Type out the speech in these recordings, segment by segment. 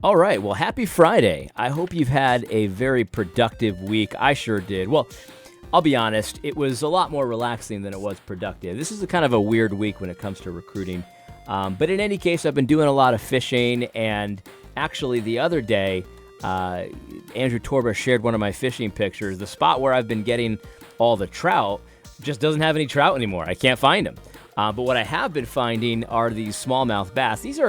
All right. Well, happy Friday. I hope you've had a very productive week. I sure did. Well, I'll be honest, it was a lot more relaxing than it was productive. This is a kind of a weird week when it comes to recruiting. But in any case, I've been doing a lot of fishing. And actually, the other day, Andrew Torba shared one of my fishing pictures. The spot where I've been getting all the trout just doesn't have any trout anymore. I can't find them. But what I have been finding are these smallmouth bass. These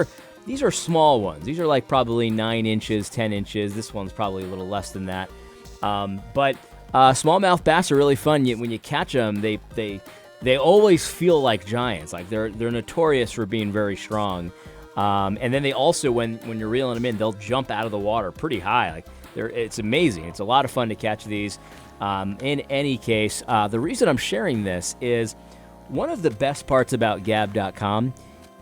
are small ones. These are like probably 9 inches, 10 inches. This one's probably a little less than that. But smallmouth bass are really fun. When you catch them, they always feel like giants. Like they're notorious for being very strong. And then they also, when you're reeling them in, they'll jump out of the water pretty high. Like it's amazing. It's a lot of fun to catch these. In any case, the reason I'm sharing this is one of the best parts about Gab.com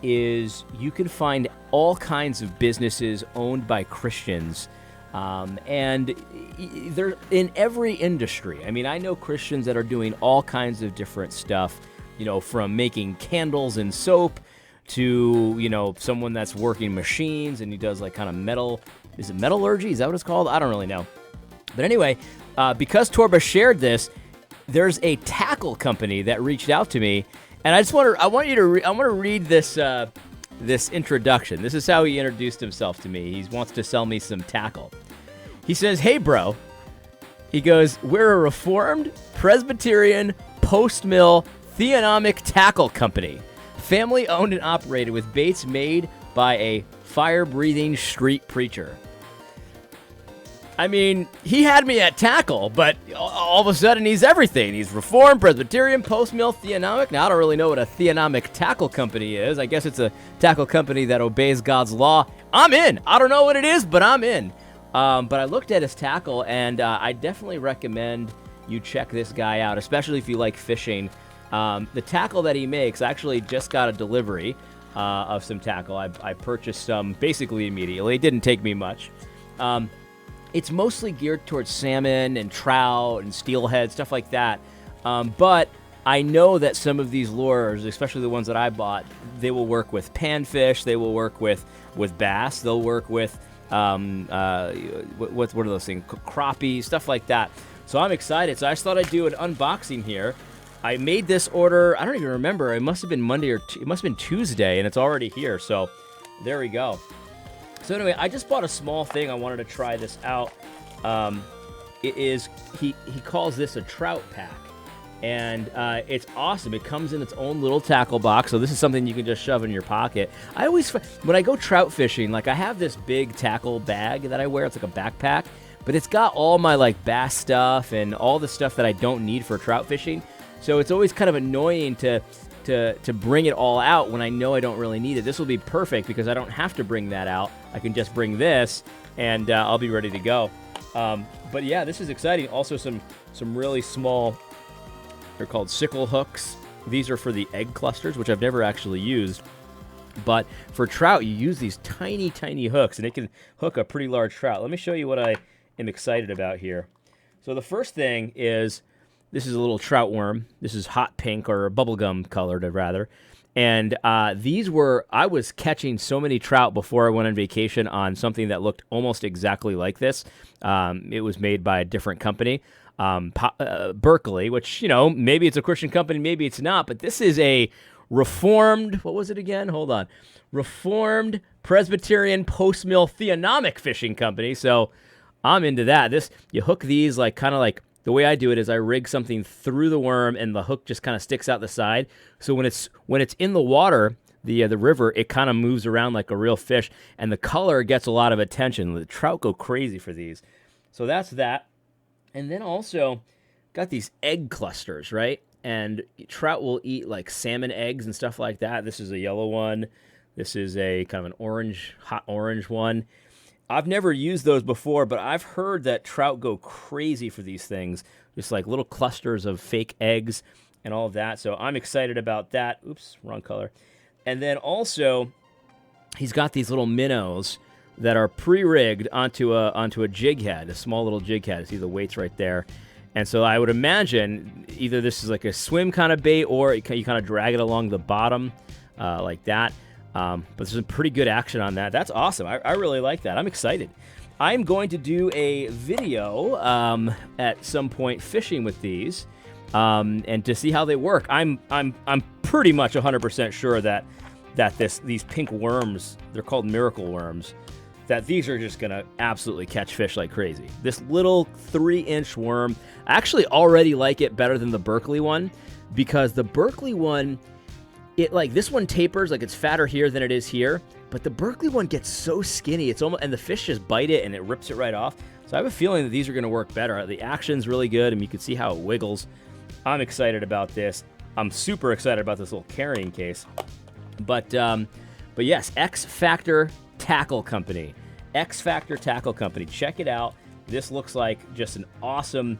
is you can find all kinds of businesses owned by Christians, and they're in every industry. I mean, I know Christians that are doing all kinds of different stuff, from making candles and soap to, someone that's working machines and he does like kind of metal. Is it metallurgy? Is that what it's called? I don't really know. But anyway, because Torba shared this, there's a tackle company that reached out to me. And I want to read this this introduction. This is how he introduced himself to me. He wants to sell me some tackle. He says, "Hey, bro." He goes, "We're a Reformed, Presbyterian, post-mill, theonomic tackle company, family owned and operated with baits made by a fire-breathing street preacher." I mean, he had me at tackle, but all of a sudden he's everything. He's Reformed, Presbyterian, post-mill, theonomic. Now, I don't really know what a theonomic tackle company is. I guess it's a tackle company that obeys God's law. I'm in. I don't know what it is, but I'm in. But I looked at his tackle, and I definitely recommend you check this guy out, especially if you like fishing. The tackle that he makes, I actually just got a delivery of some tackle. I purchased some basically immediately. It didn't take me much. It's mostly geared towards salmon and trout and steelhead, stuff like that. But I know that some of these lures, especially the ones that I bought, they will work with panfish. They will work with bass. They'll work with, what are those things? Crappie, stuff like that. So I'm excited. So I just thought I'd do an unboxing here. I made this order, I don't even remember. It must have been Monday it must have been Tuesday, and it's already here. So there we go. So anyway, I just bought a small thing. I wanted to try this out. He calls this a trout pack, and it's awesome. It comes in its own little tackle box, so this is something you can just shove in your pocket. I always, when I go trout fishing, like I have this big tackle bag that I wear. It's like a backpack, but it's got all my like bass stuff and all the stuff that I don't need for trout fishing. So it's always kind of annoying to bring it all out when I know I don't really need it. This will be perfect because I don't have to bring that out. I can just bring this, and I'll be ready to go. But yeah, this is exciting. Also, some really small, they're called sickle hooks. These are for the egg clusters, which I've never actually used. But for trout, you use these tiny, tiny hooks, and it can hook a pretty large trout. Let me show you what I am excited about here. So the first thing is, this is a little trout worm. This is hot pink, or bubblegum colored, rather. And I was catching so many trout before I went on vacation on something that looked almost exactly like this. It was made by a different company, Berkeley, which, maybe it's a Christian company, maybe it's not. But this is a Reformed, what was it again? Hold on. Reformed Presbyterian Post-Mill Theonomic Fishing Company. So I'm into that. You hook these kind of like, the way I do it is I rig something through the worm, and the hook just kind of sticks out the side. So when it's in the water, the river, it kind of moves around like a real fish, and the color gets a lot of attention. The trout go crazy for these. So that's that. And then also got these egg clusters, right? And trout will eat like salmon eggs and stuff like that. This is a yellow one. This is a kind of an orange, hot orange one. I've never used those before, but I've heard that trout go crazy for these things, just like little clusters of fake eggs and all of that. So I'm excited about that. Oops, wrong color. And then also, he's got these little minnows that are pre-rigged onto a jig head, a small little jig head. See the weights right there. And so I would imagine either this is like a swim kind of bait, or you kind of drag it along the bottom like that. But there's some pretty good action on that. That's awesome. I really like that. I'm excited. I'm going to do a video at some point fishing with these and to see how they work. I'm pretty much 100% sure that these pink worms, they're called miracle worms, that these are just going to absolutely catch fish like crazy. This little 3-inch worm, I actually already like it better than the Berkley one, because the Berkley one, this one tapers, like it's fatter here than it is here, but the Berkley one gets so skinny, it's almost, and the fish just bite it and it rips it right off. So I have a feeling that these are going to work better. The action's really good, and you can see how it wiggles. I'm excited about this. I'm super excited about this little carrying case. But yes, X Factor Tackle Company. X Factor Tackle Company. Check it out. This looks like just an awesome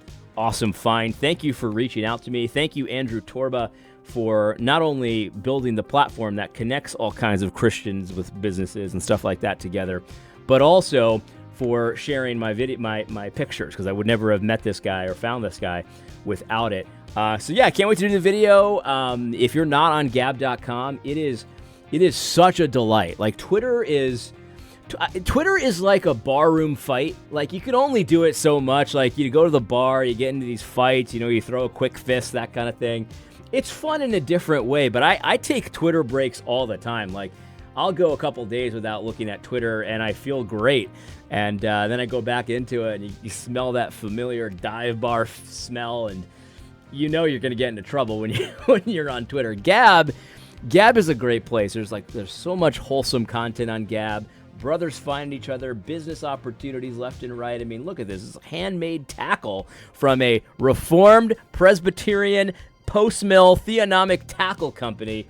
find. Thank you for reaching out to me. Thank you, Andrew Torba, for not only building the platform that connects all kinds of Christians with businesses and stuff like that together, but also for sharing my pictures, because I would never have met this guy or found this guy without it. So yeah, I can't wait to do the video. If you're not on Gab.com, it is such a delight. Like Twitter is like a barroom fight. Like you can only do it so much. Like you go to the bar, you get into these fights, you throw a quick fist, that kind of thing. It's fun in a different way, but I take Twitter breaks all the time. Like I'll go a couple days without looking at Twitter and I feel great. And then I go back into it and you smell that familiar dive bar smell, and you're going to get into trouble when you're on Twitter. Gab is a great place. There's so much wholesome content on Gab. Brothers find each other, business opportunities left and right. I mean, look at this. This is handmade tackle from a Reformed Presbyterian post-mill theonomic tackle company.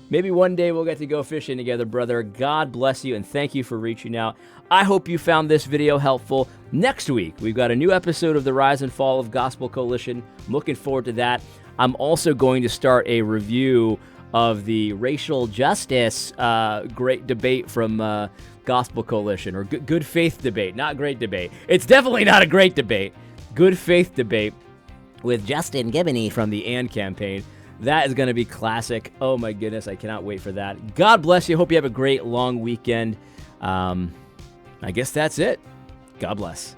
Maybe one day we'll get to go fishing together, brother. God bless you, and thank you for reaching out. I hope you found this video helpful. Next week, we've got a new episode of the Rise and Fall of Gospel Coalition. I'm looking forward to that. I'm also going to start a review of the racial justice great debate from Gospel Coalition, or good faith debate, not great debate. It's definitely not a great debate. Good faith debate with Justin Giboney from the AND campaign. That is going to be classic. Oh my goodness, I cannot wait for that. God bless you. Hope you have a great long weekend. I guess that's it. God bless.